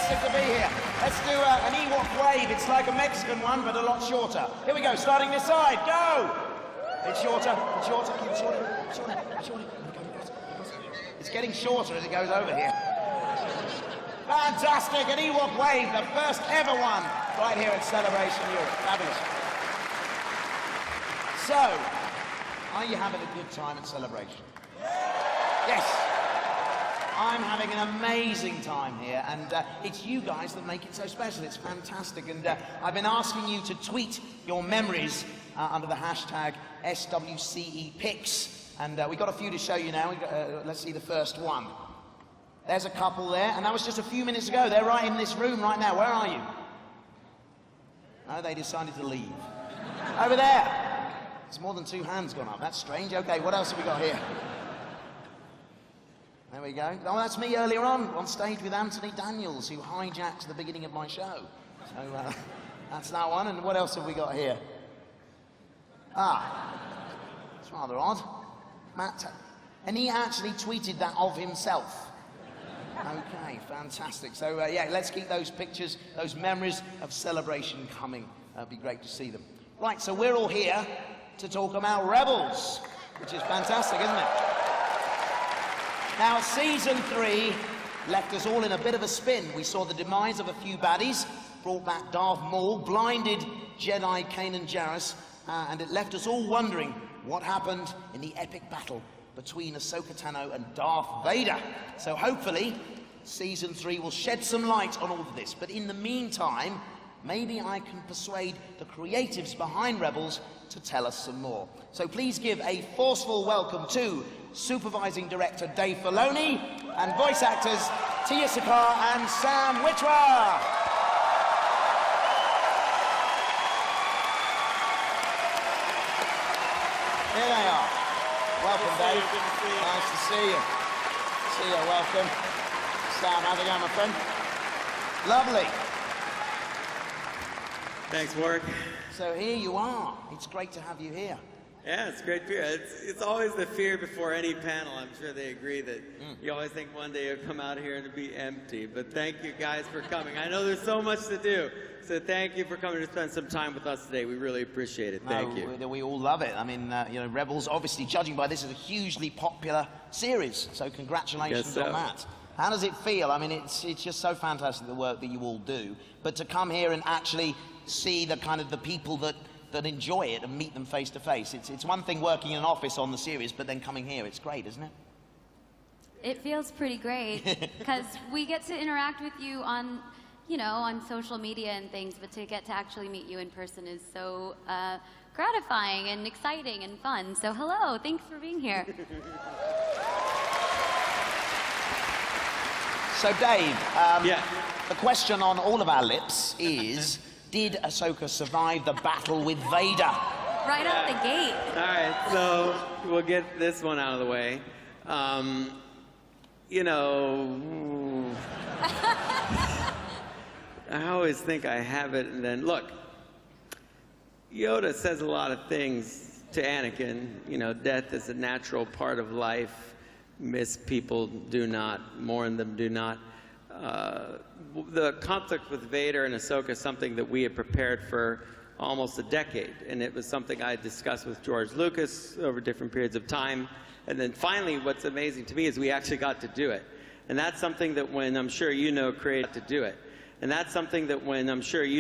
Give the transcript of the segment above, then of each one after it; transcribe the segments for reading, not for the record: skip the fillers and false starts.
fantastic to be here. Let's do an Ewok wave. It's like a Mexican one, but a lot shorter. Here we go, starting this side. Go! It's shorter, keep it shorter. It's getting shorter as it goes over here. Fantastic, an Ewok wave, the first ever one, right here at Celebration Europe. Fabulous. So, are you having a good time at Celebration? Yes. I'm having an amazing time here, and it's you guys that make it so special. It's fantastic, and I've been asking you to tweet your memories under the hashtag SWCEPics, and we've got a few to show you now. Let's see the first one. There's a couple there, and that was just a few minutes ago. They're right in this room right now. Where are you? Oh, they decided to leave. Over there. There's more than 2 hands gone up. That's strange. Okay, what else have we got here? There we go. Oh, that's me earlier on stage with Anthony Daniels, who hijacked the beginning of my show. So that's that one. And what else have we got here? Ah, it's rather odd. Matt, and he actually tweeted that of himself. Okay, fantastic. So yeah, let's keep those pictures, those memories of Celebration coming. It'd be great to see them. Right, so we're all here to talk about Rebels, which is fantastic, isn't it? Now, Season 3 left us all in a bit of a spin. We saw the demise of a few baddies, brought back Darth Maul, blinded Jedi Kanan Jarrus, and it left us all wondering what happened in the epic battle between Ahsoka Tano and Darth Vader. So hopefully, Season 3 will shed some light on all of this. But in the meantime, maybe I can persuade the creatives behind Rebels to tell us some more. So please give a forceful welcome to Supervising Director Dave Filoni and voice actors Tia Sakar and Sam Witwer. Here they are. Welcome, Dave. Nice to see you. See you, welcome. Sam, how's it going, my friend? Lovely. Thanks, Warwick. So here you are. It's great to have you here. Yeah, it's great fear. It's always the fear before any panel. I'm sure they agree that you always think one day you'll come out here and it'll be empty. But thank you guys for coming. I know there's so much to do. So thank you for coming to spend some time with us today. We really appreciate it. Thank you. We all love it. I mean, you know, Rebels, obviously, judging by this, is a hugely popular series. So congratulations on that. How does it feel? I mean, it's just so fantastic, the work that you all do. But to come here and actually see the kind of the people that enjoy it and meet them face to face. It's one thing working in an office on the series, but then coming here, it's great, isn't it? It feels pretty great because we get to interact with you on, you know, on social media and things, but to get to actually meet you in person is so gratifying and exciting and fun. So hello, thanks for being here. So Dave, yeah. The question on all of our lips is, did Ahsoka survive the battle with Vader? Right out the gate. All right, so we'll get this one out of the way. You know, I always think I have it, and then look, Yoda says a lot of things to Anakin. You know, death is a natural part of life. Miss people do not, mourn them do not. The conflict with Vader and Ahsoka is something that we had prepared for almost a decade, and it was something I discussed with George Lucas over different periods of time. And then finally, what's amazing to me is we actually got to do it. And that's something that when I'm sure you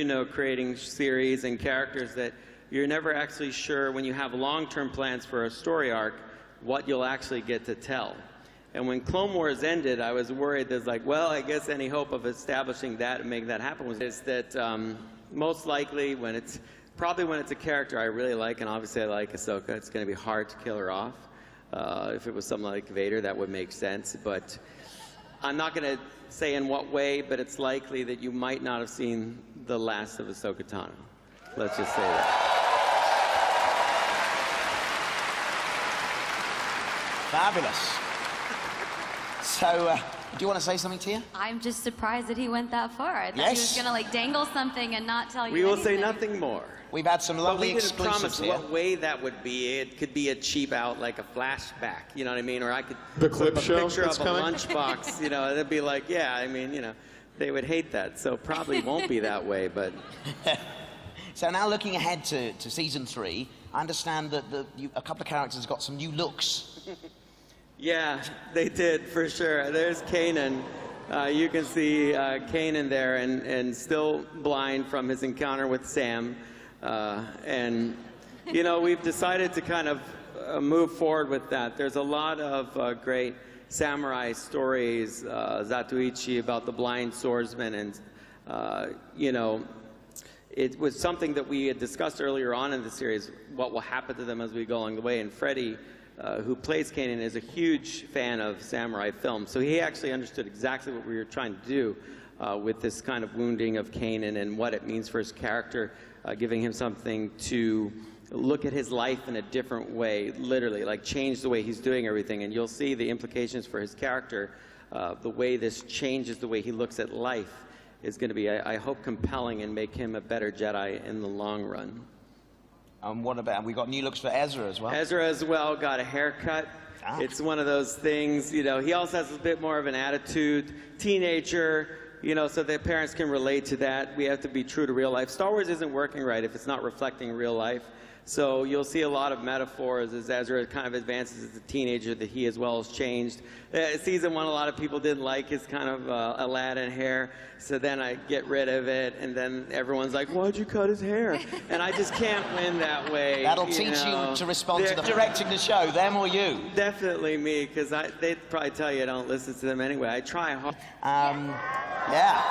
know, creating series and characters that you're never actually sure when you have long-term plans for a story arc what you'll actually get to tell. And when Clone Wars ended, I was worried there's like, well, I guess any hope of establishing that and making that happen is that most likely when it's a character I really like, and obviously I like Ahsoka, it's going to be hard to kill her off. If it was someone like Vader, that would make sense. But I'm not going to say in what way, but it's likely that you might not have seen the last of Ahsoka Tano. Let's just say that. Fabulous. So, do you want to say something, Tia? I'm just surprised that he went that far. I thought he was going to like dangle something and not tell you We will anything. say nothing more. We've had some lovely exclusives here. But we didn't promise what way that would be. It could be a cheap out, like a flashback, you know what I mean? Or I could the clip put a show picture of a coming? lunchbox, you know, it'd be like, yeah, I mean, you know. they would hate that. So probably won't be that way, but... So now looking ahead to season 3, I understand that a couple of characters got some new looks. Yeah, they did, for sure. There's Kanan. You can see Kanan there, and still blind from his encounter with Sam. And, you know, we've decided to kind of move forward with that. There's a lot of great samurai stories, Zatoichi, about the blind swordsman, and, you know, it was something that we had discussed earlier on in the series, what will happen to them as we go along the way. And Freddie, who plays Kanan, is a huge fan of samurai films. So he actually understood exactly what we were trying to do with this kind of wounding of Kanan and what it means for his character, giving him something to look at his life in a different way, literally, like change the way he's doing everything. And you'll see the implications for his character, the way this changes the way he looks at life is going to be, I hope, compelling and make him a better Jedi in the long run. What about, we got new looks for Ezra as well? Ezra as well got a haircut. Ah. It's one of those things, you know, he also has a bit more of an attitude, teenager, you know, so that parents can relate to that. We have to be true to real life. Star Wars isn't working right if it's not reflecting real life. So you'll see a lot of metaphors as Ezra kind of advances as a teenager, that he as well has changed. Season 1, a lot of people didn't like his kind of Aladdin hair, so then I get rid of it, and then everyone's like, why'd you cut his hair? And I just can't win that way. That'll teach you to respond to the directing the show, them or you? Definitely me, because they'd probably tell you I don't listen to them anyway. I try hard. Yeah.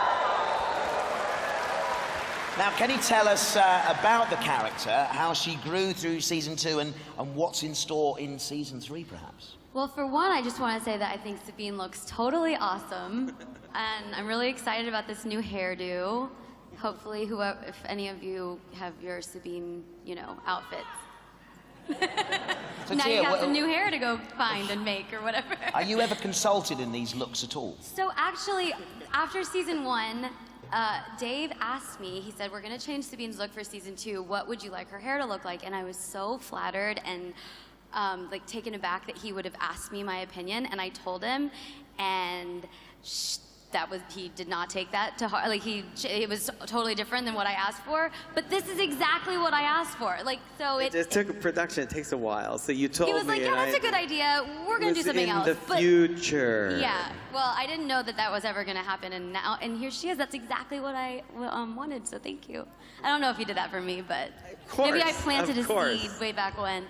Now, can you tell us about the character, how she grew through season 2, and what's in store in season 3, perhaps? Well, for one, I just want to say that I think Sabine looks totally awesome, and I'm really excited about this new hairdo. Hopefully, if any of you have your Sabine, you know, outfits. So now Tia, you have some new hair to go find and make or whatever. Are you ever consulted in these looks at all? So actually, after season 1, Dave asked me, he said, we're going to change Sabine's look for season 2. What would you like her hair to look like? And I was so flattered and like taken aback that he would have asked me my opinion. And I told him, and he did not take that to heart. Like it was totally different than what I asked for. But this is exactly what I asked for. Like, so it just took a production. It takes a while. So you told me. He was like, yeah, that's a good idea. We're going to do something else. In the future. Yeah. Well, I didn't know that was ever going to happen. And here she is. That's exactly what I wanted. So thank you. I don't know if you did that for me, but maybe I planted a seed way back when.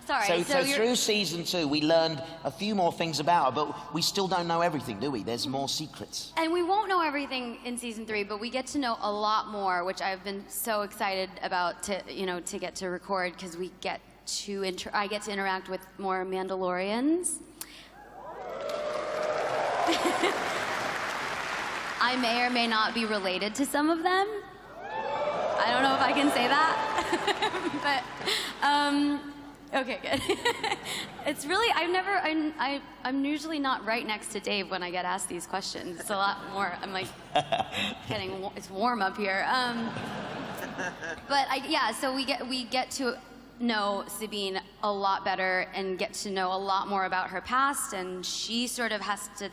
Sorry. So through season 2, we learned a few more things about her, but we still don't know everything, do we? There's more secrets. And we won't know everything in season 3, but we get to know a lot more, which I've been so excited about to get to record, because we get to I get to interact with more Mandalorians. I may or may not be related to some of them. I don't know if I can say that, but. Okay, good. It's really, I'm usually not right next to Dave when I get asked these questions. It's a lot more, I'm like, it's warm up here. But so we get to know Sabine a lot better and get to know a lot more about her past, and she sort of has to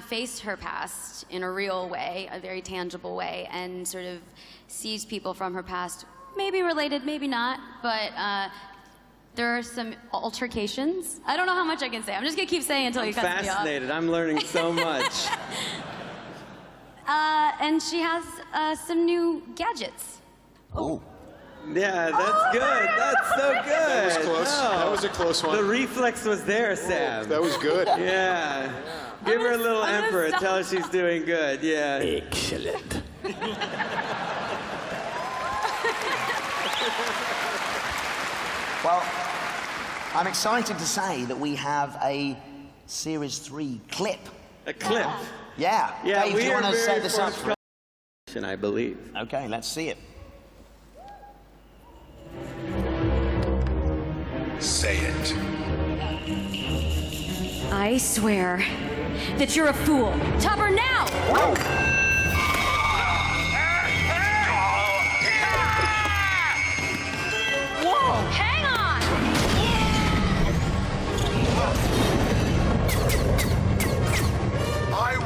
face her past in a real way, a very tangible way, and sort of sees people from her past. Maybe related, maybe not, but there are some altercations. I don't know how much I can say. I'm just gonna keep saying until you cut me off. I'm fascinated. I'm learning so much. And she has some new gadgets. Oh. Yeah, that's good. That's so good. That was close. No. That was a close one. The reflex was there, Sam. That was good. Yeah. Give her a little emperor. Tell her she's doing good. Yeah. Excellent. Well, I'm excited to say that we have a Series 3 clip. A clip. Yeah. Yeah, Dave, do you want to set this up? I believe. Okay, let's see it. Say it. I swear that you're a fool. Topper, now! Whoa! Hang on! I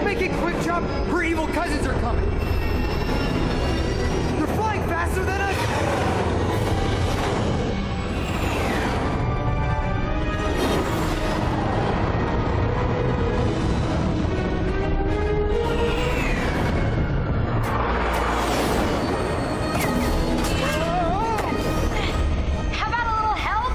Make it quick, jump! Her evil cousins are coming! They're flying faster than us! How about a little help?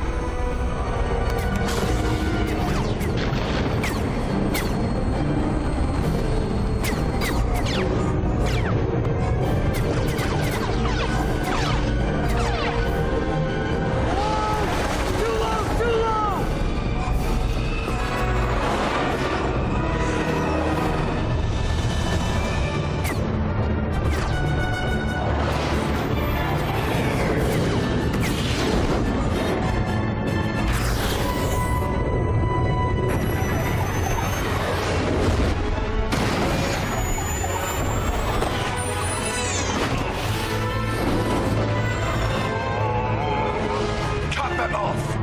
Cut them off!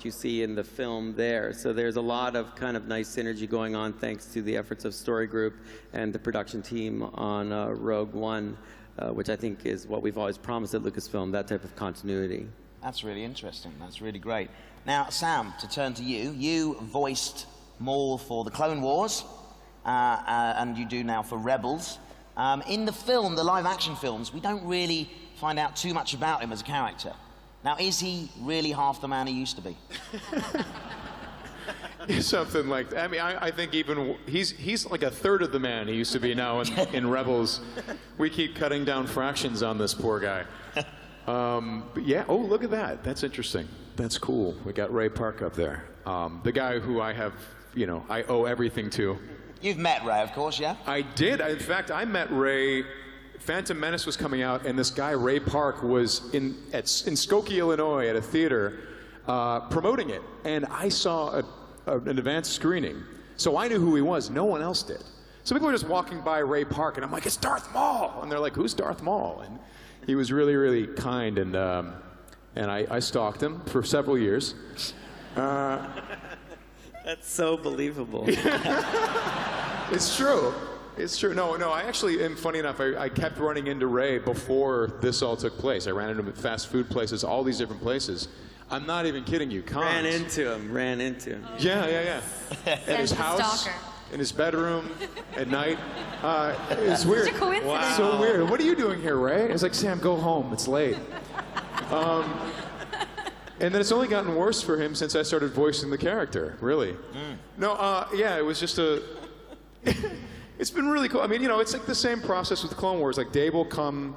You see in the film there. So there's a lot of kind of nice synergy going on thanks to the efforts of Story Group and the production team on Rogue One, which I think is what we've always promised at Lucasfilm, that type of continuity. That's really interesting. That's really great. Now, Sam, to turn to you, you voiced Maul for the Clone Wars, and you do now for Rebels. In the film, the live-action films, we don't really find out too much about him as a character. Now, is he really half the man he used to be? Something like that. I mean, I think even he's like a third of the man he used to be now in Rebels. We keep cutting down fractions on this poor guy. But yeah, oh, look at that. That's interesting. That's cool. We got Ray Park up there. The guy who I have, you know, I owe everything to. You've met Ray, of course, yeah? I did. In fact, I met Ray. Phantom Menace was coming out, and this guy, Ray Park, was in Skokie, Illinois, at a theater promoting it. And I saw an advanced screening. So I knew who he was. No one else did. So people were just walking by Ray Park, and I'm like, it's Darth Maul! And they're like, who's Darth Maul? And he was really, really kind, and I stalked him for several years. That's so believable. It's true. It's true. No, I actually am, funny enough, I kept running into Ray before this all took place. I ran into him at fast food places, all these different places. I'm not even kidding you. Cons. Ran into him. Yeah. At his house, stalker. in his bedroom, at night. It's weird. Such a coincidence. Wow. So weird. What are you doing here, Ray? It's like, Sam, go home. It's late. And then it's only gotten worse for him since I started voicing the character, really. No, yeah, it was just a... It's been really cool. I mean, you know, it's like the same process with Clone Wars. Like, Dave will come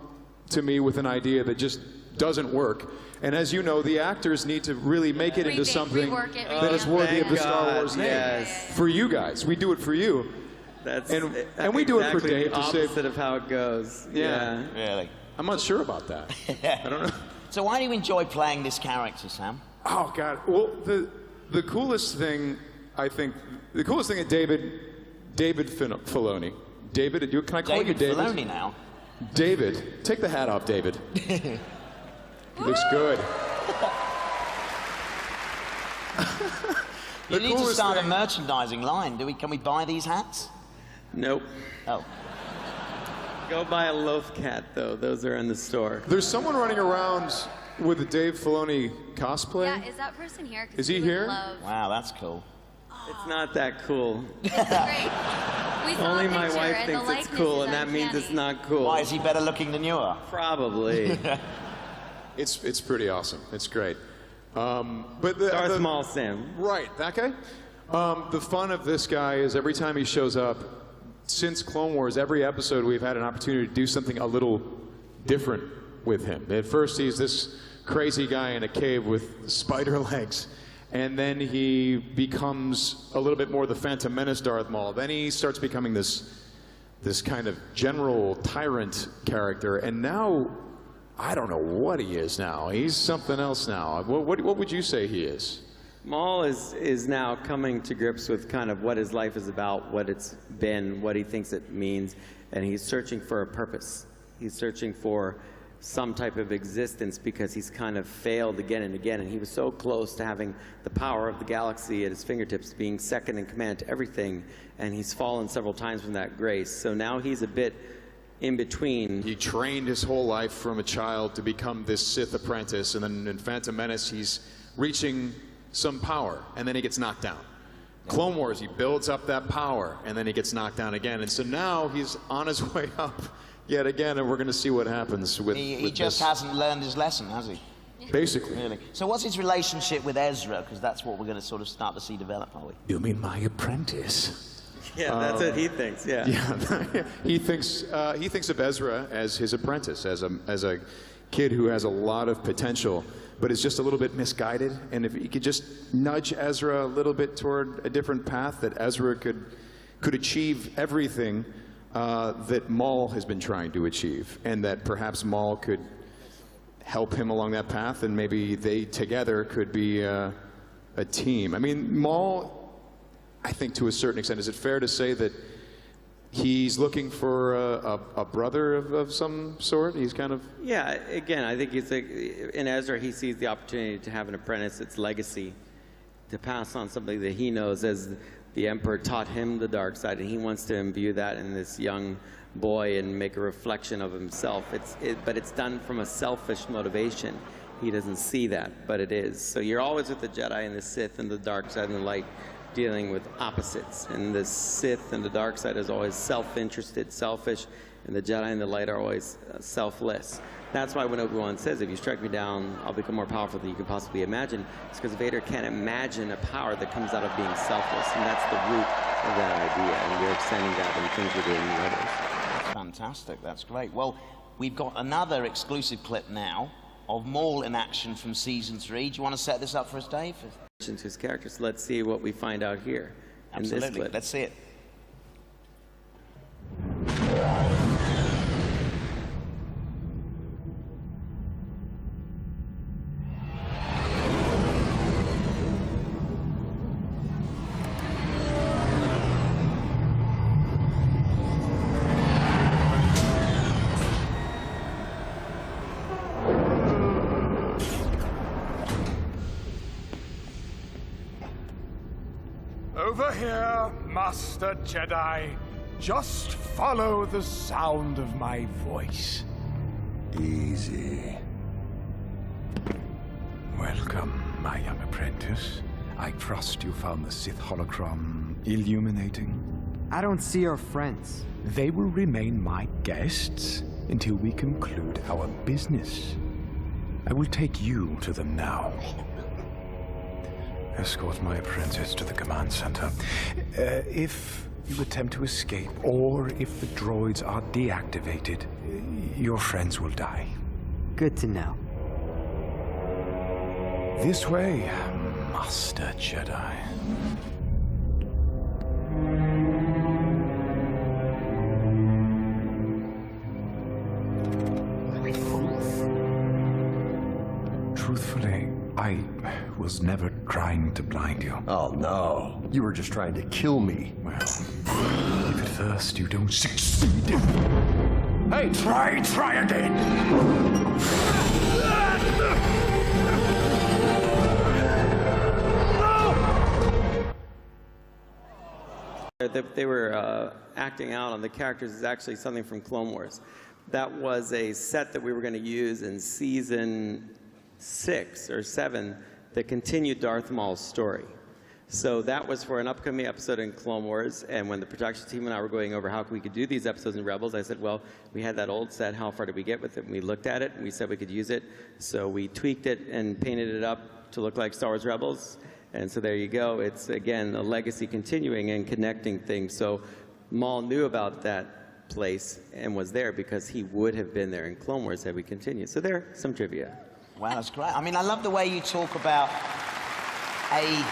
to me with an idea that just doesn't work. And as you know, the actors need to really make it into something that is worthy of the Star Wars name. Yes. For you guys. We do it for you. And we do it for exactly Dave the to say... opposite of how it goes. Yeah. Really? I'm not sure about that. I don't know. So why do you enjoy playing this character, Sam? Oh, God. Well, the coolest thing, I think... The coolest thing that David Filoni. David, can I call you David? Filoni now? David. Take the hat off, David. He looks good. You need to start a merchandising line. Can we buy these hats? Nope. Oh. Go buy a loaf cat, though. Those are in the store. There's someone running around with a Dave Filoni cosplay. Yeah, is that person here? 'Cause Is he we would here? Wow, that's cool. It's not that cool. Great. We saw Only a my picture wife and the thinks it's likeness cool, is and that means it's uncanny. not cool. Why, is he better looking than you are? Probably. It's pretty awesome. It's great. But Darth Maul, Sam. Right, that guy. The fun of this guy is every time he shows up, since Clone Wars, every episode we've had an opportunity to do something a little different with him. At first, he's this crazy guy in a cave with spider legs. And then he becomes a little bit more the Phantom Menace Darth Maul. Then he starts becoming this kind of general tyrant character. And now, I don't know what he is now. He's something else now. What would you say he is? Maul is now coming to grips with kind of what his life is about, what it's been, what he thinks it means, and he's searching for a purpose. He's searching for some type of existence because he's kind of failed again and again, and he was so close to having the power of the galaxy at his fingertips, being second in command to everything, and he's fallen several times from that grace. So now he's a bit in between. He trained his whole life from a child to become this Sith apprentice, and then in Phantom Menace he's reaching some power, and then he gets knocked down. Clone Wars, he builds up that power, and then he gets knocked down again, and so now he's on his way up yet again, and we're going to see what happens with He just hasn't learned his lesson, has he? Basically. Really. So what's his relationship with Ezra? Because that's what we're going to sort of start to see develop, are we? You mean my apprentice? Yeah, that's what he thinks, yeah. Yeah, he thinks of Ezra as his apprentice, as a kid who has a lot of potential, but is just a little bit misguided. And if he could just nudge Ezra a little bit toward a different path, that Ezra could achieve everything that Maul has been trying to achieve, and that perhaps Maul could help him along that path, and maybe they together could be a team. I mean, Maul, I think to a certain extent, is it fair to say that he's looking for a brother of some sort? He's kind of... Yeah, again, I think he's like, in Ezra, he sees the opportunity to have an apprentice, its legacy, to pass on something that he knows as the Emperor taught him the dark side, and he wants to imbue that in this young boy and make a reflection of himself. But it's done from a selfish motivation. He doesn't see that, but it is. So you're always with the Jedi and the Sith and the dark side and the light, dealing with opposites. And the Sith and the dark side is always self-interested, selfish, and the Jedi and the light are always selfless. That's why when Obi-Wan says, if you strike me down, I'll become more powerful than you can possibly imagine. It's because Vader can't imagine a power that comes out of being selfless, and that's the root of that idea, and we're extending that in things we're doing in Rebels. That's fantastic, that's great. Well, we've got another exclusive clip now of Maul in action from Season 3. Do you want to set this up for us, Dave? To his characters. Let's see what we find out here in this Absolutely, clip. let's see it. Over here, Master Jedi. Just follow the sound of my voice. Easy. Welcome, my young apprentice. I trust you found the Sith holocron illuminating. I don't see our friends. They will remain my guests until we conclude our business. I will take you to them now. Escort my apprentice to the command center. If you attempt to escape, or if the droids are deactivated, your friends will die. Good to know. This way, Master Jedi. Truthfully, I was never trying to blind you. Oh no, you were just trying to kill me. Well, if at first you don't succeed... Hey, try again! They were acting out on the characters is actually something from Clone Wars. That was a set that we were going to use in Season 6 or 7 that continued Darth Maul's story. So that was for an upcoming episode in Clone Wars, and when the production team and I were going over how we could do these episodes in Rebels, I said, well, we had that old set, how far did we get with it? And we looked at it, and we said we could use it. So we tweaked it and painted it up to look like Star Wars Rebels. And so there you go. It's, again, a legacy continuing and connecting things. So Maul knew about that place and was there because he would have been there in Clone Wars had we continued. So there's some trivia. Wow, that's great. I mean, I love the way you talk about a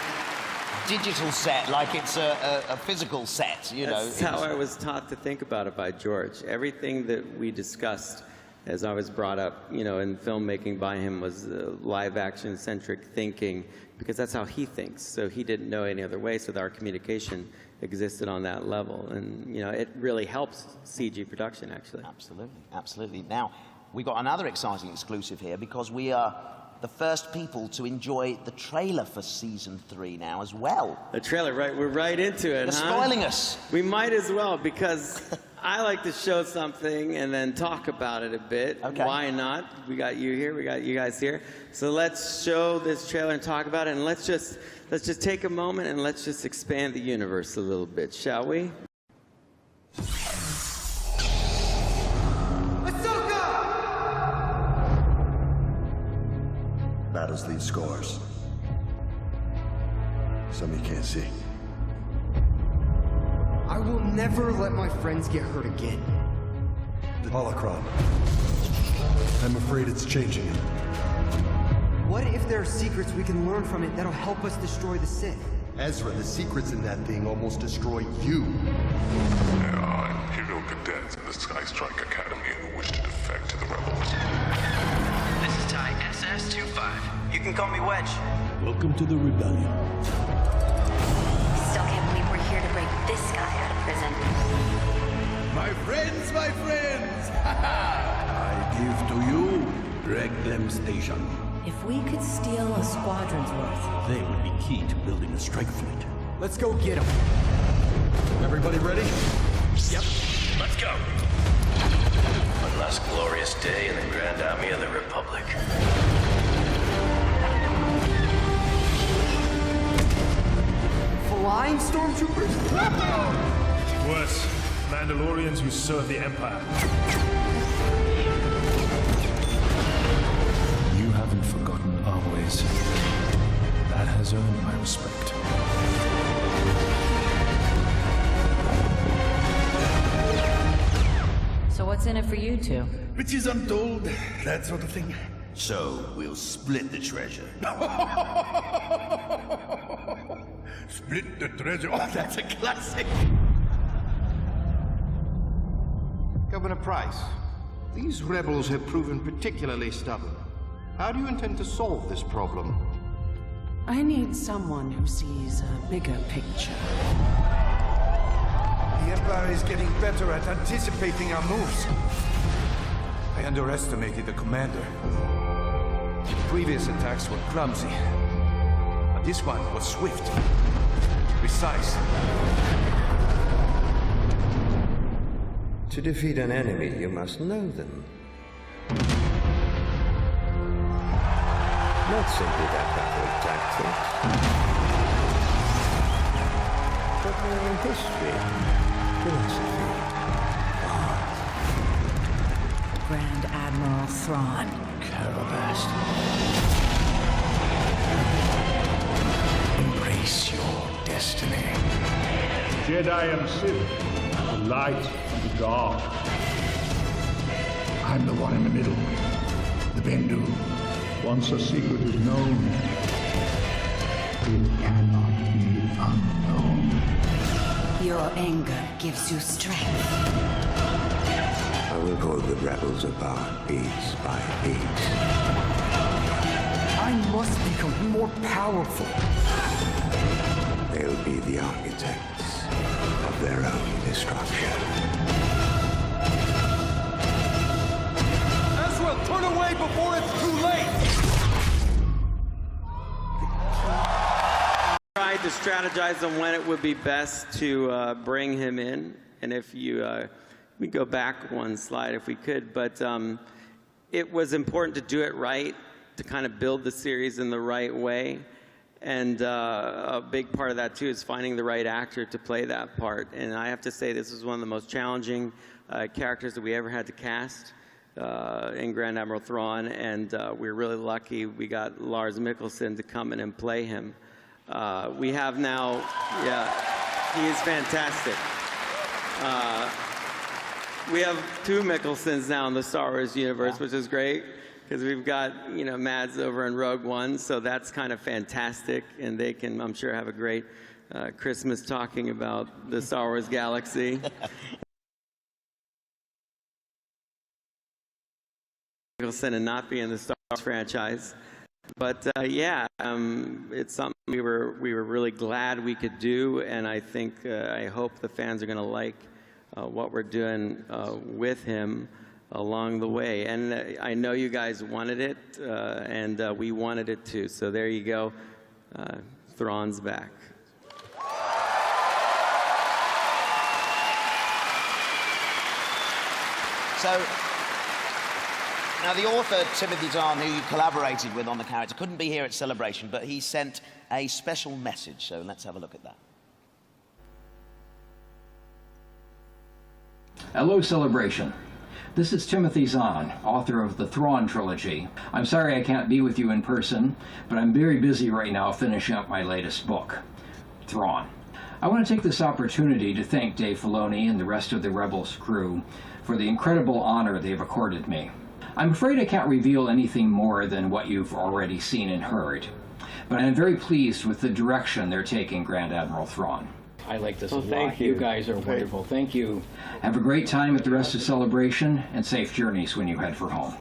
digital set like it's a physical set, you know. That's how I was taught to think about it by George. Everything that we discussed, as I was brought up, you know, in filmmaking by him was live action centric thinking, because that's how he thinks. So he didn't know any other way, so that our communication existed on that level. And, you know, it really helps CG production, actually. Absolutely, absolutely. Now, we've got another exciting exclusive here because we are the first people to enjoy the trailer for season 3 now as well. The trailer, right? We're right into it, You're spoiling us. We might as well, because I like to show something and then talk about it a bit. Okay. Why not? We got you here, we got you guys here. So let's show this trailer and talk about it, and let's just take a moment and let's just expand the universe a little bit, shall we? Battles leave scars. Some you can't see. I will never let my friends get hurt again. The holocron. I'm afraid it's changing it. What if there are secrets we can learn from it that'll help us destroy the Sith? Ezra, the secrets in that thing almost destroy you. There are Imperial cadets in the Sky Strike Academy who wish to defect to the rebels. This is TIE SS-25. You can call me Wedge. Welcome to the rebellion. Still can't believe we're here to break this guy out of prison. My friends, my friends! I give to you Regnum Station. If we could steal a squadron's worth, They would be key to building a strike fleet. Let's go get them. Everybody ready? Yep. Let's go. One last glorious day in the Grand Army of the Republic. Flying stormtroopers? Worse, Mandalorians who serve the Empire. You haven't forgotten our ways. That has earned my respect. so what's in it for you two? Riches untold, that sort of thing. So, we'll split the treasure. Split the treasure. Oh, that's a classic. Governor Price, these rebels have proven particularly stubborn. How do you intend to solve this problem? I need someone who sees a bigger picture. The Empire is getting better at anticipating our moves. I underestimated the commander. Previous attacks were clumsy, but this one was swift, precise. To defeat an enemy, you must know them. Not simply their battle tactics, but their history, philosophy, art. Grand Admiral Thrawn. Carabast. Embrace your destiny. Jedi and Sith, the light and the dark. I'm the one in the middle, the Bendu. Once a secret is known, it cannot be unknown. Your anger gives you strength. I will pull the rebels apart piece by piece. I must become more powerful. They'll be the architects of their own destruction. Ezra, turn away before it's too late! Tried to strategize on when it would be best to bring him in, and if you we go back one slide if we could, but it was important to do it right, to kind of build the series in the right way, and a big part of that too is finding the right actor to play that part. And I have to say, this was one of the most challenging characters that we ever had to cast in Grand Admiral Thrawn, and we're really lucky we got Lars Mikkelsen to come in and play him. We have now, yeah, he is fantastic. We have two Mikkelsens now in the Star Wars universe, which is great, because we've got, you know, Mads over in Rogue One, so that's kind of fantastic, and they can, I'm sure, have a great Christmas talking about the Star Wars galaxy. Mikkelsen and not be in the Star Wars franchise. But yeah, it's something we were really glad we could do, and I think I hope the fans are going to like what we're doing with him along the way. And I know you guys wanted it, and we wanted it too. So there you go. Thrawn's back. So, now the author, Timothy Zahn, who you collaborated with on the character, couldn't be here at Celebration, but he sent a special message, so let's have a look at that. Hello, Celebration. This is Timothy Zahn, author of the Thrawn trilogy. I'm sorry I can't be with you in person, but I'm very busy right now finishing up my latest book, Thrawn. I want to take this opportunity to thank Dave Filoni and the rest of the Rebels crew for the incredible honor they've accorded me. I'm afraid I can't reveal anything more than what you've already seen and heard, but I'm very pleased with the direction they're taking Grand Admiral Thrawn. I like this a lot. Thank you. You guys are wonderful. Thank you. Have a great time at the rest of Celebration, and safe journeys when you head for home.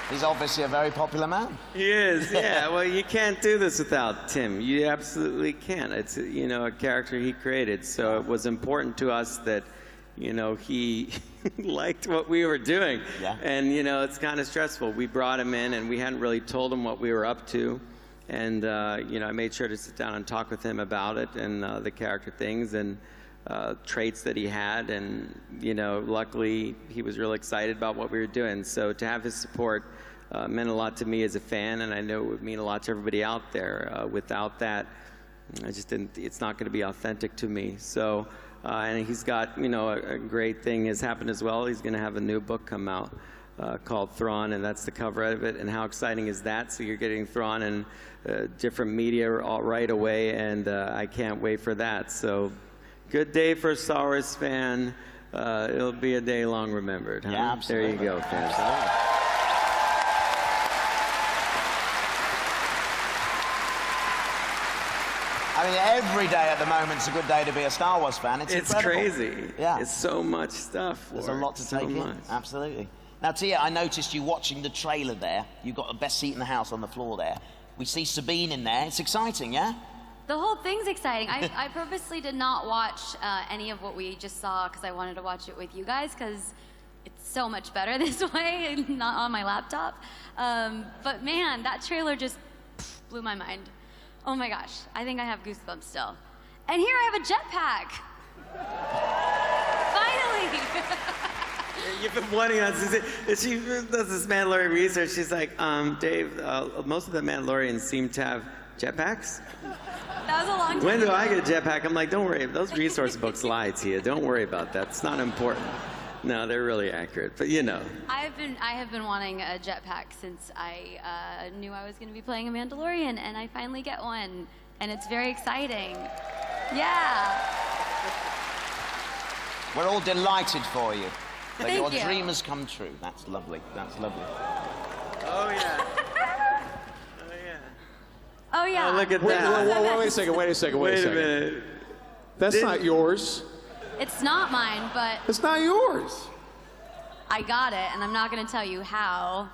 He's obviously a very popular man. He is, yeah. Well, you can't do this without Tim. You absolutely can't. It's, you know, a character he created. So it was important to us that, you know, he liked what we were doing. Yeah. And, you know, it's kind of stressful. We brought him in, and we hadn't really told him what we were up to. And, you know, I made sure to sit down and talk with him about it and the character things and traits that he had. And, you know, luckily, he was real excited about what we were doing. So to have his support meant a lot to me as a fan, and I know it would mean a lot to everybody out there. Without that, I just didn't, it's not going to be authentic to me. So, and he's got, you know, a great thing has happened as well. He's going to have a new book come out called Thrawn, and that's the cover of it. And how exciting is that? So you're getting Thrawn in different media all right away, and I can't wait for that. So good day for a Star Wars fan. It'll be a day long remembered. Huh? Yeah, absolutely. There you go, fans. Absolutely. I mean, every day at the moment is a good day to be a Star Wars fan. It's incredible. Crazy. Yeah. It's so much stuff. There's a lot to take in. Absolutely. Now, Tia, I noticed you watching the trailer there. You got the best seat in the house on the floor there. We see Sabine in there. It's exciting, yeah? The whole thing's exciting. I purposely did not watch any of what we just saw because I wanted to watch it with you guys because it's so much better this way and not on my laptop. But man, that trailer just blew my mind. Oh my gosh, I think I have goosebumps still. And here I have a jetpack. Finally. You've been wanting us. She does this Mandalorian research. She's like, Dave, most of the Mandalorians seem to have jetpacks. That was a long time When do ago. I get a jetpack? I'm like, don't worry. Those resource books lie to you. Don't worry about that. It's not important. No, they're really accurate. But you know. I have been wanting a jetpack since I knew I was going to be playing a Mandalorian, and I finally get one, and it's very exciting. Yeah. We're all delighted for you. That Thank your you. dream has come true. That's lovely. That's lovely. Oh, yeah. Oh yeah. Oh, look at Wait, that. wait a second. Wait a second. Wait a minute. That's not yours. It's not mine, but It's not yours. I got it, and I'm not going to tell you how.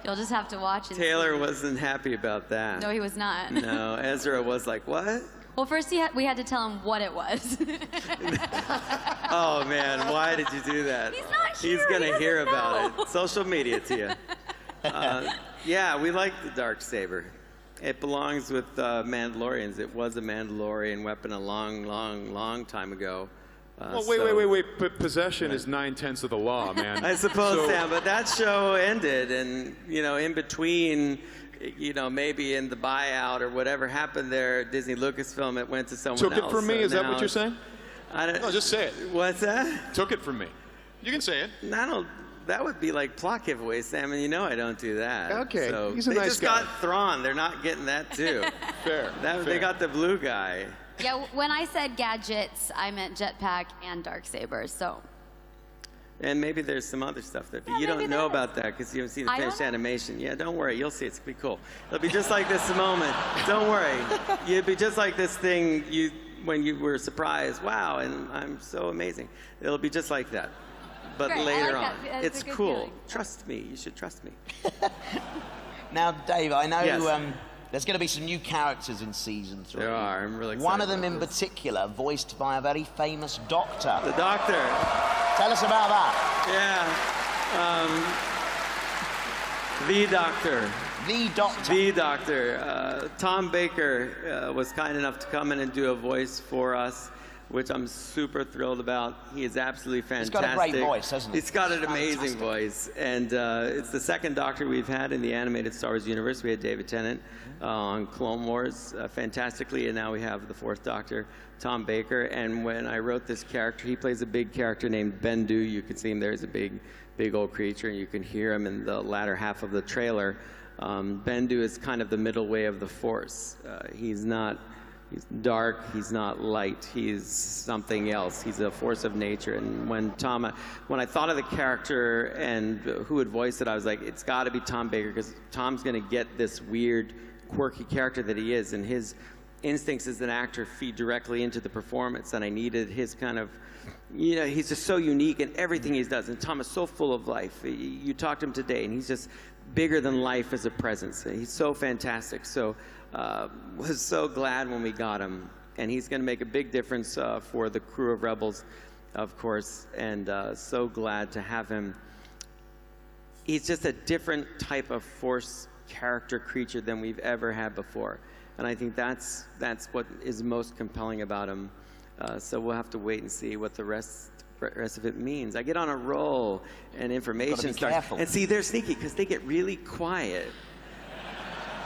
You'll just have to watch it. Taylor wasn't happy about that. No, he was not. No, Ezra was like, what? Well, first we had to tell him what it was. Oh, man, why did you do that? He's not here. He's going He to hear doesn't about know. it. Social media to you. Yeah, we like the Darksaber. It belongs with Mandalorians. It was a Mandalorian weapon a long, long, long time ago. Well, wait. But possession is 9/10 of the law, man. I suppose, So- Sam, but that show ended, and, you know, in between, you know, maybe in the buyout or whatever happened there at Disney Lucasfilm, it went to someone else. Took it from me? So Is that now what you're saying? I don't, No, just say it. What's that? Took it from me. You can say it. I don't. That would be like plot giveaway, Sam, and you know I don't do that. Okay, So he's a they nice just guy. got Thrawn. They're not getting that too. Fair. They got the blue guy. Yeah, when I said gadgets, I meant jetpack and Darksaber, so. And maybe there's some other stuff there, but you don't know about that because you haven't seen the finished animation. Yeah, don't worry, you'll see. It's gonna be cool. It'll be just like this moment. Don't worry. You'll be just like this thing when you were surprised. Wow, and I'm so amazing. It'll be just like that, but Great, later I like on. that. That's It's a good cool. feeling. Trust me. You should trust me. Now, Dave, I know Yes. there's going to be some new characters in season 3. There are. I'm really excited. One of them about in this. particular, voiced by a very famous doctor. The Doctor. Tell us about that. Yeah. The Doctor. The Doctor. The Doctor. Tom Baker was kind enough to come in and do a voice for us, which I'm super thrilled about. He is absolutely fantastic. He's got a great voice, hasn't he? He's got an amazing Fantastic. voice. And it's the second Doctor we've had in the animated Star Wars universe. We had David Tennant on Clone Wars fantastically, and now we have the fourth Doctor, Tom Baker. And when I wrote this character, he plays a big character named Bendu. You can see him there. He's a big old creature, and you can hear him in the latter half of the trailer. Bendu is kind of the middle way of the Force. He's dark, he's not light, he's something else. He's a force of nature. And when I thought of the character and who would voice it, I was like, it's got to be Tom Baker, because Tom's going to get this weird, quirky character that he is, and his instincts as an actor feed directly into the performance, and I needed his kind of, he's just so unique in everything he does, and Tom is so full of life. You talk to him today, and he's just bigger than life as a presence. He's so fantastic. So was so glad when we got him, and he's going to make a big difference for the crew of Rebels, of course, and so glad to have him. He's just a different type of Force character creature than we've ever had before, and I think that's what is most compelling about him. So we'll have to wait and see what the rest of it means. I get on a roll, and information starts. And see, they're sneaky because they get really quiet.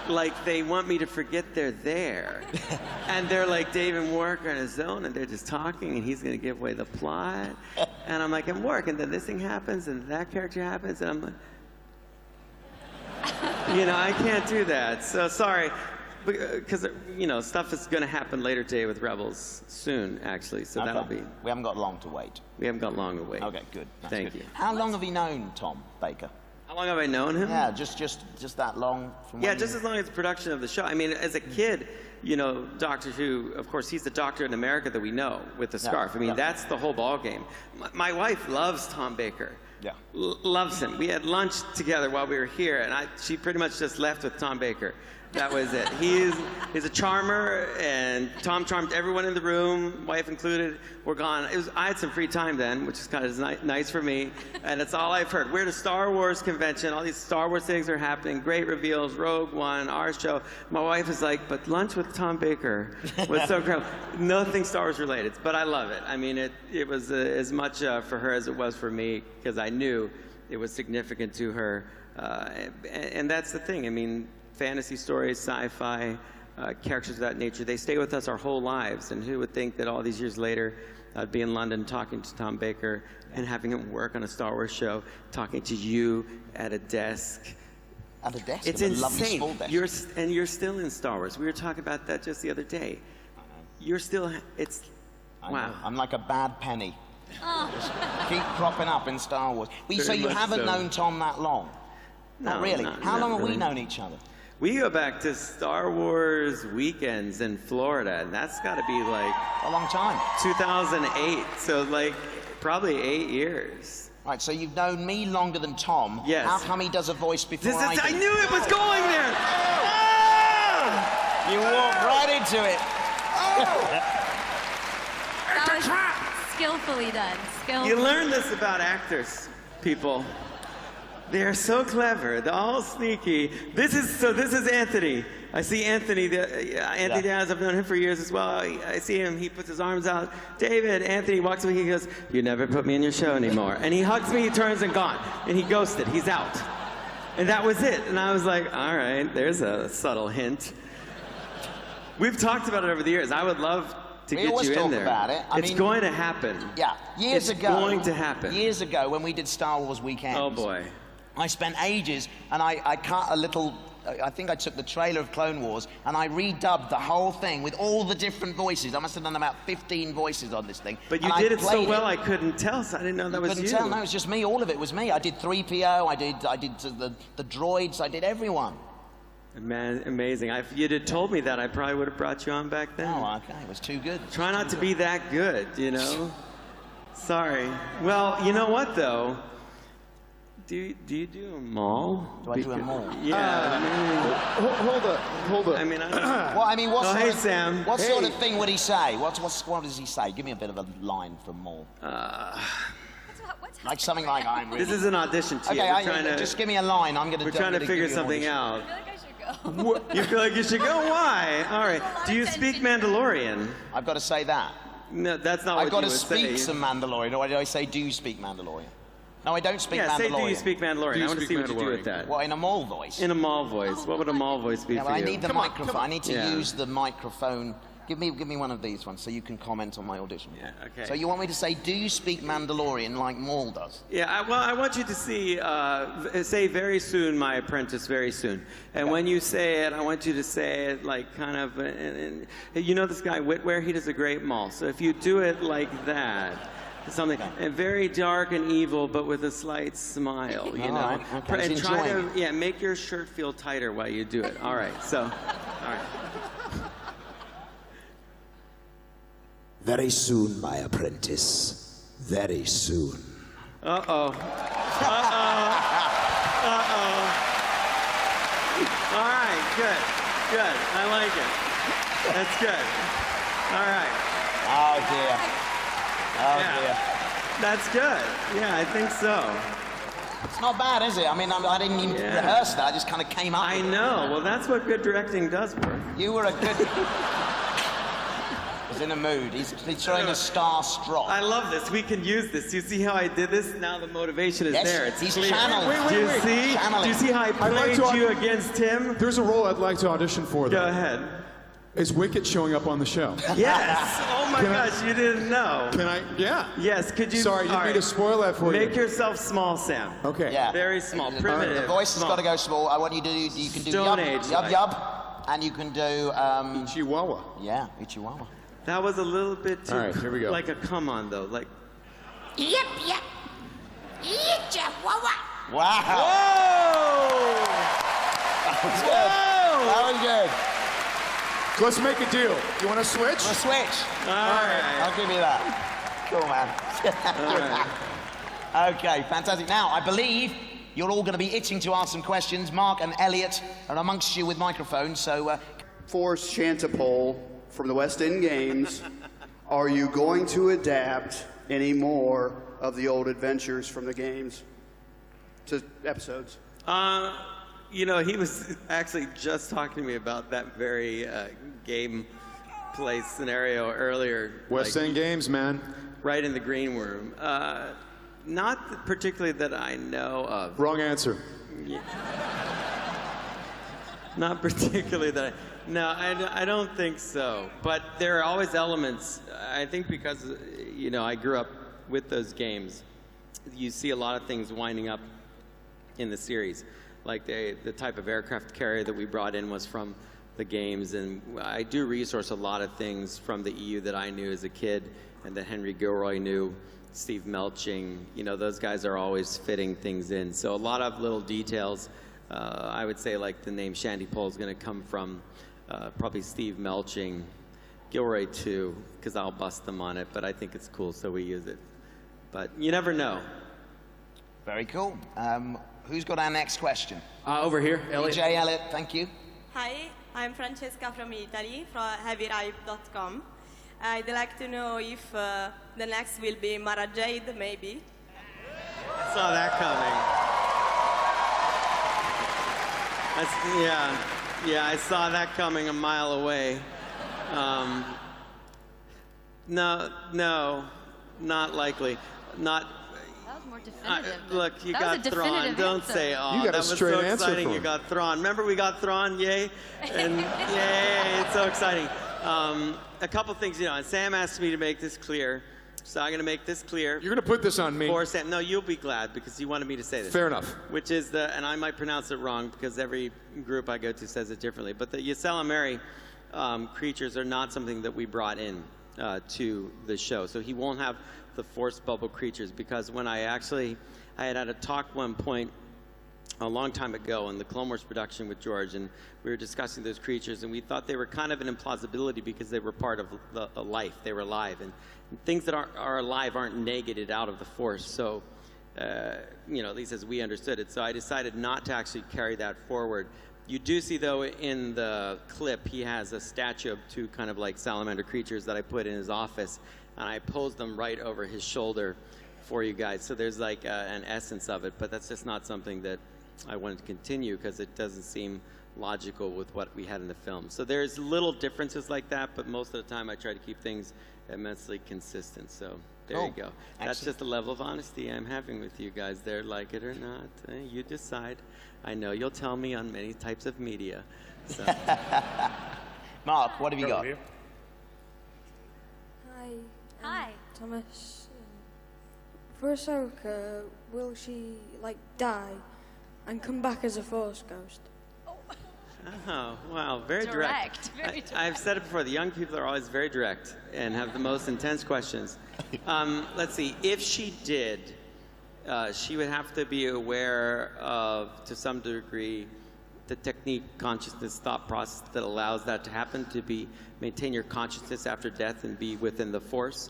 Like they want me to forget they're there. And they're like, Dave and Warwick are in a zone, and they're just talking, and he's going to give away the plot. And I'm like, I'm Warwick, and then this thing happens, and that character happens, and I'm like, I can't do that. So sorry. Because, stuff is going to happen later today with Rebels soon, actually. So that'll be... We haven't got long to wait. We haven't got long to wait. Okay, good. That's Thank good. you. How long have you known Tom Baker? How long have I known him? Yeah, just that long. Yeah, just as long as the production of the show. I mean, as a kid, Doctor Who, of course, he's the Doctor in America that we know with the scarf. I mean, that's the whole ball game. My wife loves Tom Baker. Yeah. Loves him. We had lunch together while we were here, and she pretty much just left with Tom Baker. That was it. He's a charmer, and Tom charmed everyone in the room, wife included. We're gone. I had some free time then, which is kind of nice for me, and it's all I've heard. We're at a Star Wars convention. All these Star Wars things are happening. Great reveals. Rogue One, our show. My wife is like, but lunch with Tom Baker was so great. Nothing Star Wars related, but I love it. I mean, it was as much for her as it was for me, because I knew it was significant to her, and that's the thing. I mean, fantasy stories, sci-fi, characters of that nature, they stay with us our whole lives. And who would think that all these years later, I'd be in London talking to Tom Baker and having him work on a Star Wars show, talking to you at a desk. At a desk? It's a insane. Lovely small desk. You're still in Star Wars. We were talking about that just the other day. You're still, wow. I'm like a bad penny. Oh. Just keep cropping up in Star Wars. So you haven't known Tom that long? Not really. How long have we known each other? We go back to Star Wars weekends in Florida, and that's got to be like... A long time. 2008, so like probably 8 years. Right, so you've known me longer than Tom. Yes. How come he does a voice before I do? I knew it was going there! You walked right into it. That was skillfully done. You learn this about actors, people. They're so clever. They're all sneaky. This is Anthony. I see Anthony. Anthony Downs, I've known him for years as well. I see him. He puts his arms out. David, Anthony walks away. He goes, "You never put me in your show anymore." And he hugs me. He turns and gone. And he ghosted. He's out. And that was it. And I was like, all right, there's a subtle hint. We've talked about it over the years. I would love to get you in there. About it. It's going to happen. Yeah, years ago. It's going to happen. Years ago, when we did Star Wars Weekends. Oh boy. I spent ages, and I cut a little I think I took the trailer of Clone Wars and I redubbed the whole thing with all the different voices. I must have done about 15 voices on this thing. But you did it so well, I couldn't tell, so I didn't know that was you. Couldn't tell, no, it was just me. All of it was me. I did 3PO, I did the droids, I did everyone. Man, amazing. If you'd have told me that, I probably would have brought you on back then. Oh, okay, it was too good. Try not to be that good, you know? Sorry. Well, you know what, though? Do you do a Maul? Do I do a Maul? Yeah. Hold up. I mean, I don't Well, I mean, what sort hey, of, Sam. What sort of thing would he say? What does he say? Give me a bit of a line from Maul. Like something like, I'm really... This is an audition to you. Okay, just give me a line. We're trying to figure something out. You feel like you should go? Why? All right. Do you speak Mandalorian? I've got to say that. No, that's not what you would say. I've got to speak some Mandalorian, or do I say, do you speak Mandalorian? No, I don't speak Mandalorian. Yeah, say, do you speak Mandalorian? I want to see what you do with that. What, in a Maul voice? In a Maul voice. What would a Maul voice be for you? I need the microphone. I need to use the microphone. Give me one of these ones so you can comment on my audition. Yeah, okay. So you want me to say, do you speak Mandalorian like Maul does? Yeah, well, I want you to say very soon, my apprentice, very soon. And when you say it, I want you to say it like kind of, you know this guy Whitware, he does a great Maul. So if you do it like that, something very dark and evil, but with a slight smile, you know. Right. Okay. And try to, make your shirt feel tighter while you do it. All right, so, all right. Very soon, my apprentice. Very soon. Uh-oh. Uh-oh. Uh-oh. All right, good. Good. I like it. That's good. All right. Oh, dear. Oh, dear. That's good. Yeah, I think so. It's not bad, is it? I mean, I didn't even rehearse that. I just kind of came up. I know. Well, that's what good directing does work. You were a good... He's in a mood. He's showing a star-struck. I love this. We can use this. You see how I did this? Now the motivation is there. It's he's clear. channeling. Do you see? Do you see how I played you against him? There's a role I'd like to audition for, though. Go ahead. Is Wicket showing up on the show? Yes. Oh my gosh, you didn't know. Can I? Yeah. Yes. Could you? Sorry, you didn't mean to spoil that for you. Make yourself small, Sam. Okay. Yeah. Very small. Primitive. The voice has got to go small. I want you to do. You can do Stone yub, Age, yub, like. yub, and you can do. Chihuahua. Yeah, Chihuahua. That was a little bit too. All right, here we go. Like a come on though, like. Yep. Chihuahua. Wow. Whoa! That was good. That was good. Let's make a deal. You want to switch? Let's switch. All right. I'll give you that. Cool, man. Okay, fantastic. Now, I believe you're all going to be itching to ask some questions. Mark and Elliot are amongst you with microphones, so... Force Chantapole from the West End Games, are you going to adapt any more of the old adventures from the games to episodes? You know, he was actually just talking to me about that very game play scenario earlier. West End Games, man. Right in the green room. Not particularly that I know of. Wrong answer. Yeah. Not particularly that No, I don't think so. But there are always elements. I think because, you know, I grew up with those games. You see a lot of things winding up in the series. Like the type of aircraft carrier that we brought in was from the games, and I do resource a lot of things from the EU that I knew as a kid and that Henry Gilroy knew, Steve Melching, you know, those guys are always fitting things in. So a lot of little details, I would say like the name Shandy Pole is going to come from probably Steve Melching, Gilroy too, because I'll bust them on it, but I think it's cool, so we use it. But you never know. Very cool. Who's got our next question? Over here, Elliot. DJ Elliot, thank you. Hi, I'm Francesca from Italy, from HeavyRipe.com. I'd like to know if the next will be Mara Jade, maybe. I saw that coming. Yeah, I saw that coming a mile away. No, not likely. Not. That was more definitive. Look, you That was got a Thrawn. definitive Don't answer. say, oh, You got that a was straight so answer exciting. from You him. got Thrawn. Remember we got Thrawn, yay? And yay, it's so exciting. A couple things, you know, and Sam asked me to make this clear. So I'm going to make this clear. You're going to put this on me. No, you'll be glad because you wanted me to say this. Fair enough. Which is and I might pronounce it wrong because every group I go to says it differerly, but the Ysalamiri creatures are not something that we brought in to the show. So he won't have the force bubble creatures because when I had a talk one point a long time ago in the Clone Wars production with George, and we were discussing those creatures, and we thought they were kind of an implausibility because they were part of a life. They were alive, and things that are alive aren't negated out of the Force. So, at least as we understood it. So I decided not to actually carry that forward. You do see, though, in the clip, he has a statue of two kind of like salamander creatures that I put in his office, and I posed them right over his shoulder for you guys. So there's like an essence of it, but that's just not something that I wanted to continue because it doesn't seem logical with what we had in the film. So there's little differences like that, but most of the time I try to keep things immensely consistent. So there you go. That's just the level of honesty I'm having with you guys there, like it or not. You decide. I know you'll tell me on many types of media. So. Mark, what have you got? Hi. Hi. Thomas. For Ahsoka, will she, die and come back as a Force ghost? Oh, wow, very direct. Very direct. I've said it before, the young people are always very direct and have the most intense questions. Let's see, if she did, she would have to be aware of, to some degree, the technique, consciousness, thought process that allows that to happen, to maintain your consciousness after death and be within the Force.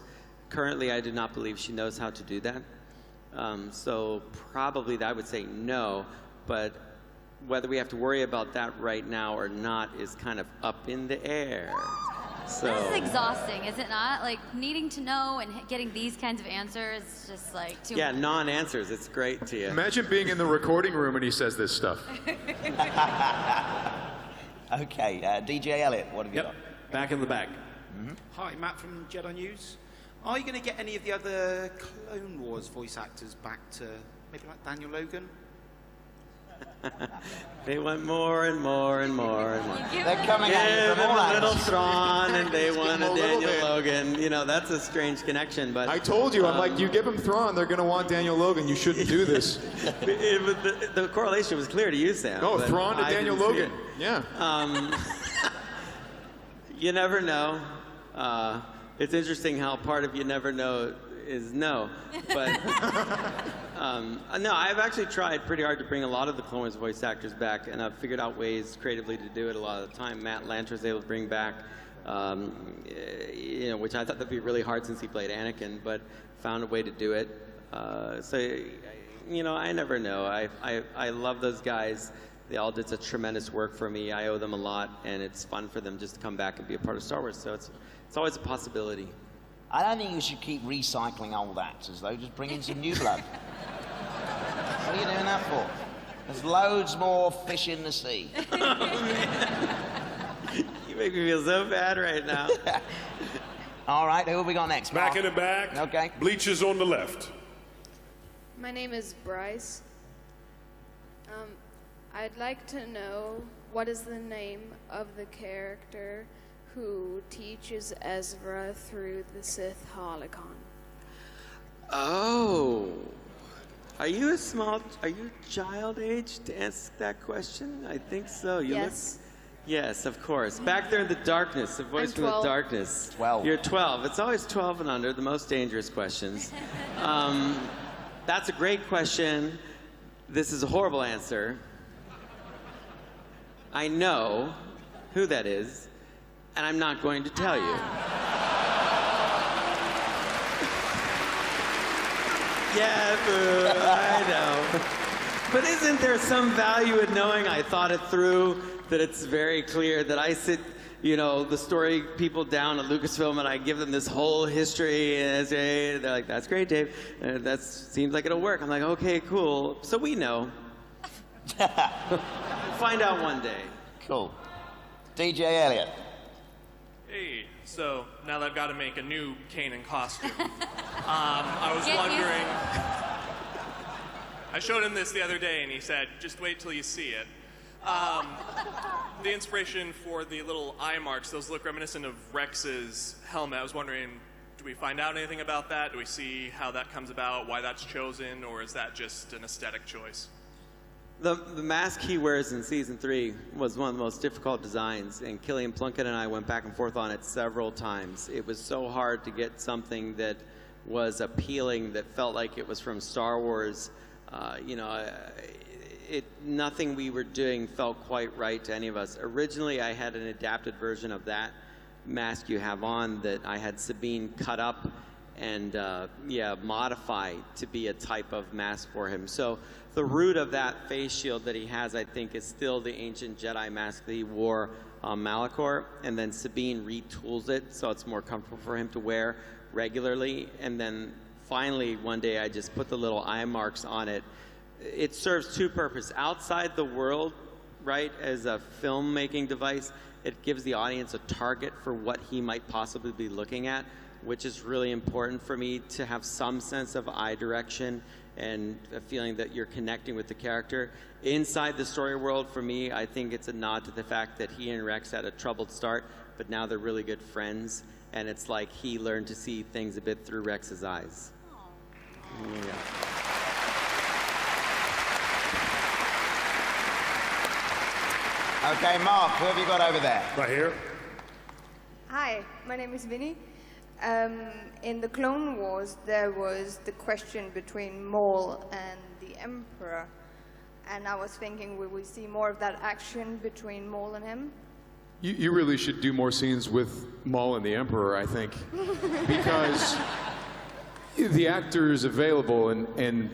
Currently, I do not believe she knows how to do that. So probably I would say no, but whether we have to worry about that right now or not is kind of up in the air. So This is exhausting, is it not? Like, needing to know and getting these kinds of answers, just like too much. non-answers. It's great to you. Imagine being in the recording room and he says this stuff. Okay, DJ Elliott, what have you got? Back in the back. Hi, Matt from Jedi News. Are you going to get any of the other Clone Wars voice actors back to maybe like Daniel Logan? They want more and more and more and more. They're coming at you from all a little angles. Thrawn and they want a Daniel Logan. That's a strange connection. But I told you, I'm like, you give them Thrawn, they're going to want Daniel Logan. You shouldn't do this. The correlation was clear to you, Sam. No, but Thrawn to I Daniel didn't see Logan. it. Yeah. You never know. It's interesting how part of you never know is no. But no, I've actually tried pretty hard to bring a lot of the Clone Wars voice actors back, and I've figured out ways creatively to do it a lot of the time. Matt Lanter's able to bring back, which I thought that'd be really hard since he played Anakin, but found a way to do it. I never know. I love those guys. They all did such tremendous work for me. I owe them a lot, and it's fun for them just to come back and be a part of Star Wars. So it's always a possibility. I don't think you should keep recycling old actors, though. Just bring in some new blood. What are you doing that for? There's loads more fish in the sea. You make me feel so bad right now. All right, who have we got next? Back in the back. Okay. Bleachers on the left. My name is Bryce. I'd like to know what is the name of the character who teaches Ezra through the Sith Holocron. Oh. Are you child age to answer that question? I think so. Yes. Yes, of course. Back there in the darkness, the voice I'm from the 12. darkness. 12. You're 12. It's always 12 and under, the most dangerous questions. That's a great question. This is a horrible answer. I know who that is, and I'm not going to tell you. Yeah, boo, I know. But isn't there some value in knowing I thought it through, that it's very clear that I sit, the story people down at Lucasfilm and I give them this whole history, and they're like, that's great, Dave. That seems like it'll work. I'm like, okay, cool. So we know. We'll find out one day. Cool. DJ Elliott. Hey, so now that I've got to make a new Kanan costume, I was wondering. I showed him this the other day, and he said, "Just wait till you see it." The inspiration for the little eye marks, those look reminiscent of Rex's helmet. I was wondering, do we find out anything about that? Do we see how that comes about, why that's chosen, or is that just an aesthetic choice? The mask he wears in season 3 was one of the most difficult designs, and Killian Plunkett and I went back and forth on it several times. It was so hard to get something that was appealing, that felt like it was from Star Wars. Nothing we were doing felt quite right to any of us. Originally, I had an adapted version of that mask you have on that I had Sabine cut up and modify to be a type of mask for him. So the root of that face shield that he has, I think, is still the ancient Jedi mask that he wore on Malachor, and then Sabine retools it so it's more comfortable for him to wear regularly. And then finally, one day, I just put the little eye marks on it. It serves two purposes. Outside the world, right, as a filmmaking device, it gives the audience a target for what he might possibly be looking at, which is really important for me to have some sense of eye direction and a feeling that you're connecting with the character. Inside the story world, for me, I think it's a nod to the fact that he and Rex had a troubled start, but now they're really good friends, and it's like he learned to see things a bit through Rex's eyes. Yeah. Okay, Mark, who have you got over there? Right here. Hi, my name is Vinny. In the Clone Wars, there was the question between Maul and the Emperor, and I was thinking, will we see more of that action between Maul and him? You really should do more scenes with Maul and the Emperor, I think, because the actor is available and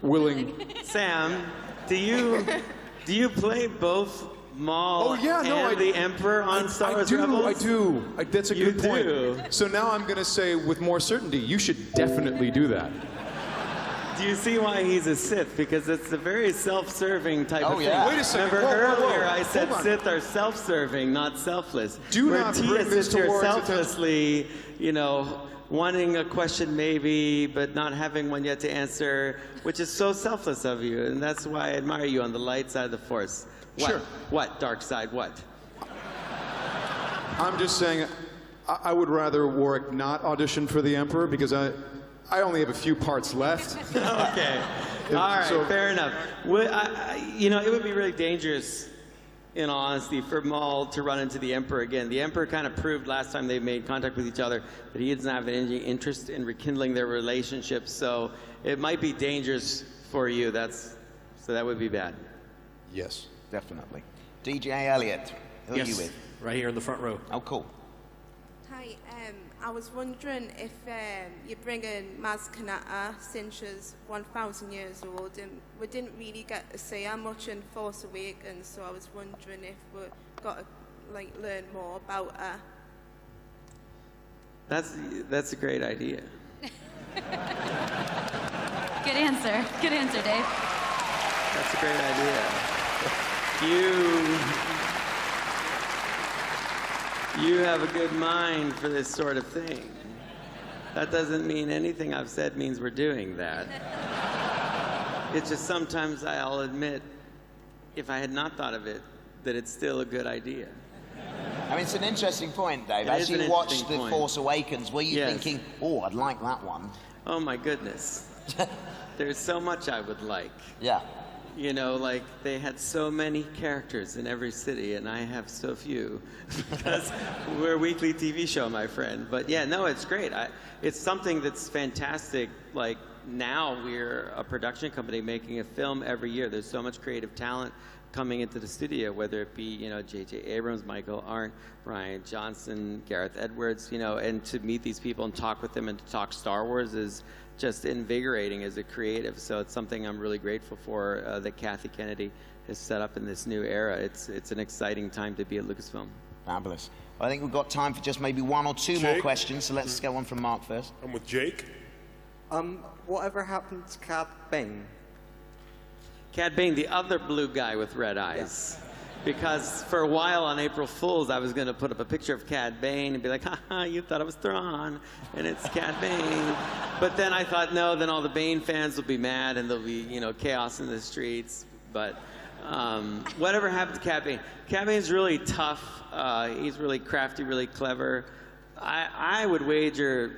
willing. Sam, do you play both Maul and the Emperor on Star Wars Rebels? I do. That's a good point. So now I'm going to say with more certainty, you should definitely do that. Do you see why he's a Sith? Because it's a very self-serving type of thing. Wait a second. Remember earlier I said Hold on. Sith are self-serving, not selfless. Do Where not Tia bring this sits here towards selflessly, wanting a question maybe, but not having one yet to answer, which is so selfless of you. And that's why I admire you on the light side of the Force. What? Sure. What, dark side, what? I'm just saying, I would rather Warwick not audition for the Emperor because I only have a few parts left. Okay. All right, fair enough. It would be really dangerous, in all honesty, for Maul to run into the Emperor again. The Emperor kind of proved last time they made contact with each other that he doesn't have any interest in rekindling their relationship, so it might be dangerous for you. So that would be bad. Yes, definitely. DJ Elliott, who are you with? Right here in the front row. Oh, cool. Hi, I was wondering if you bring in Maz Kanata, since she's 1,000 years old, and we didn't really get to see her much in Force Awakens, so I was wondering if we got to learn more about her. That's a great idea. Good answer. Good answer, Dave. That's a great idea. You have a good mind for this sort of thing. That doesn't mean anything I've said means we're doing that. It's just sometimes I'll admit, if I had not thought of it, that it's still a good idea. I mean, it's an interesting point, Dave. It As is an you watched interesting The point. Force Awakens, were you Yes. thinking, oh, I'd like that one? Oh my goodness. There's so much I would like. Yeah. They had so many characters in every city, and I have so few because we're a weekly TV show, my friend. But yeah, no, it's great. It's something that's fantastic. Now we're a production company making a film every year. There's so much creative talent coming into the studio, whether it be, J.J. Abrams, Michael Arndt, Rian Johnson, Gareth Edwards, and to meet these people and talk with them and to talk Star Wars is just invigorating as a creative. So it's something I'm really grateful for that Kathy Kennedy has set up in this new era. It's an exciting time to be at Lucasfilm. Fabulous. I think we've got time for just maybe one or two more questions, so let's get one from Mark first. I'm with Jake. Whatever happened to Cad Bane? Cad Bane, the other blue guy with red eyes. Because for a while on April Fool's, I was going to put up a picture of Cad Bane and be like, haha, you thought it was Thrawn, and it's Cad Bane. But then I thought, no, then all the Bane fans will be mad and there'll be, chaos in the streets. But whatever happened to Cad Bane? Cad Bane's really tough. He's really crafty, really clever. I would wager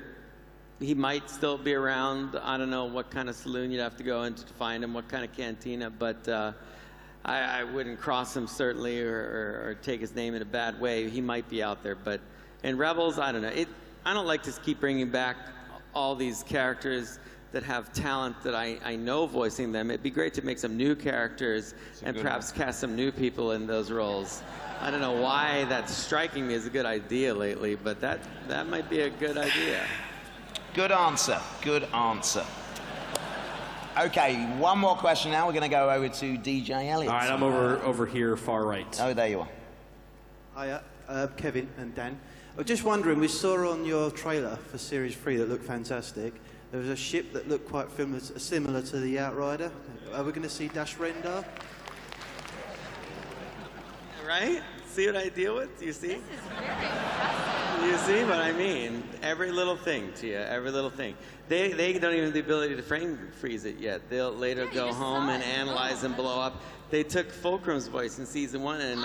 he might still be around. I don't know what kind of saloon you'd have to go into to find him, what kind of cantina, but I wouldn't cross him certainly or take his name in a bad way. He might be out there, but in Rebels, I don't know. I don't like to keep bringing back all these characters that have talent that I know voicing them. It'd be great to make some new characters and perhaps cast some new people in those roles. I don't know why that's striking me as a good idea lately, but that might be a good idea. Good answer. Good answer. Okay, one more question now. We're going to go over to DJ Elliott. All right, I'm over here, far right. Oh, there you are. Hiya, Kevin and Dan. I was just wondering, we saw on your trailer for Series 3 that looked fantastic, there was a ship that looked quite similar to the Outrider. Are we going to see Dash Rendar? Right? See what I deal with? Do you see? This is very impressive. You see what I mean? Every little thing, Tia, every little thing. They don't even have the ability to frame freeze it yet. They'll later go home and analyze and blow up. They took Fulcrum's voice in season 1 and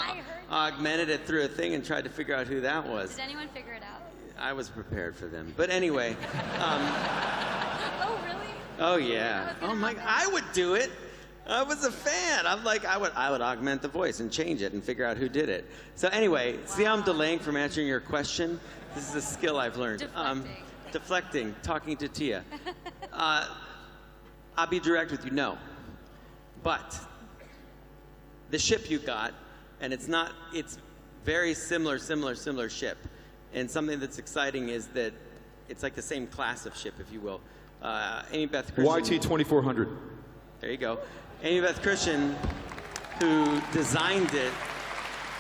augmented it through a thing and tried to figure out who that was. Did anyone figure it out? I was prepared for them. But anyway. Oh, really? Oh, yeah. Oh, my, I would do it. I was a fan. I'm like, I would augment the voice and change it and figure out who did it. So anyway, see how I'm delaying from answering your question? This is a skill I've learned. Deflecting, talking to Tia. I'll be direct with you, no. But the ship you got, and it's very similar ship. And something that's exciting is that it's like the same class of ship, if you will. Amy Beth Christian. YT-2400. There you go. Amy Beth Christian, who designed it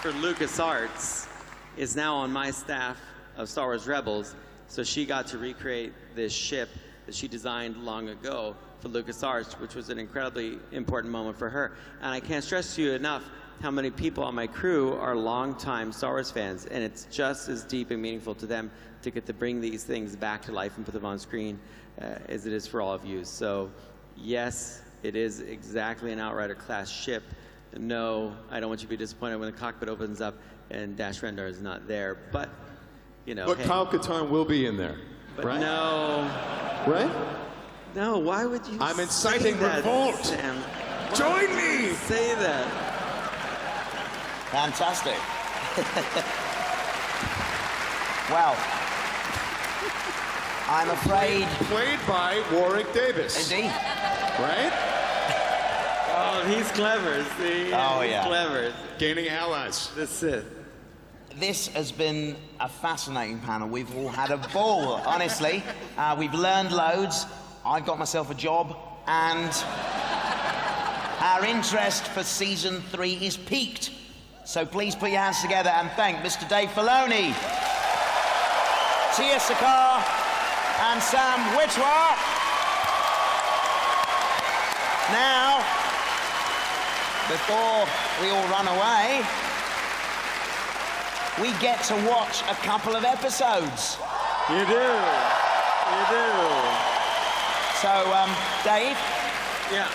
for LucasArts, is now on my staff of Star Wars Rebels. So she got to recreate this ship that she designed long ago for LucasArts, which was an incredibly important moment for her. And I can't stress to you enough how many people on my crew are longtime Star Wars fans, and it's just as deep and meaningful to them to get to bring these things back to life and put them on screen as it is for all of you. So, yes, it is exactly an Outrider class ship. No, I don't want you to be disappointed when the cockpit opens up and Dash Rendar is not there, but, you know. But hey. Kyle Katarn will be in there, But right? no. Right? No, why would you I'm say inciting that, revolt. Sam? Why Join would you me! Say that. Fantastic. Well, I'm afraid... Played by Warwick Davis. Indeed. Right? Oh, he's clever, see? Oh, He's yeah. clever. Gaining allies. The Sith. This has been a fascinating panel. We've all had a ball, honestly. We've learned loads. I've got myself a job, and our interest for season 3 is piqued. So please put your hands together and thank Mr. Dave Filoni, Tia Sakar, and Sam Witwer. Now, before we all run away, we get to watch a couple of episodes. You do. You do. So, Dave? Yeah.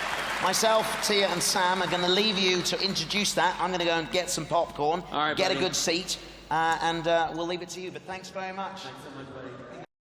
Myself, Tia, and Sam are going to leave you to introduce that. I'm going to go and get some popcorn, All right, get buddy. a good seat, and we'll leave it to you. But thanks very much. Thanks so much, buddy.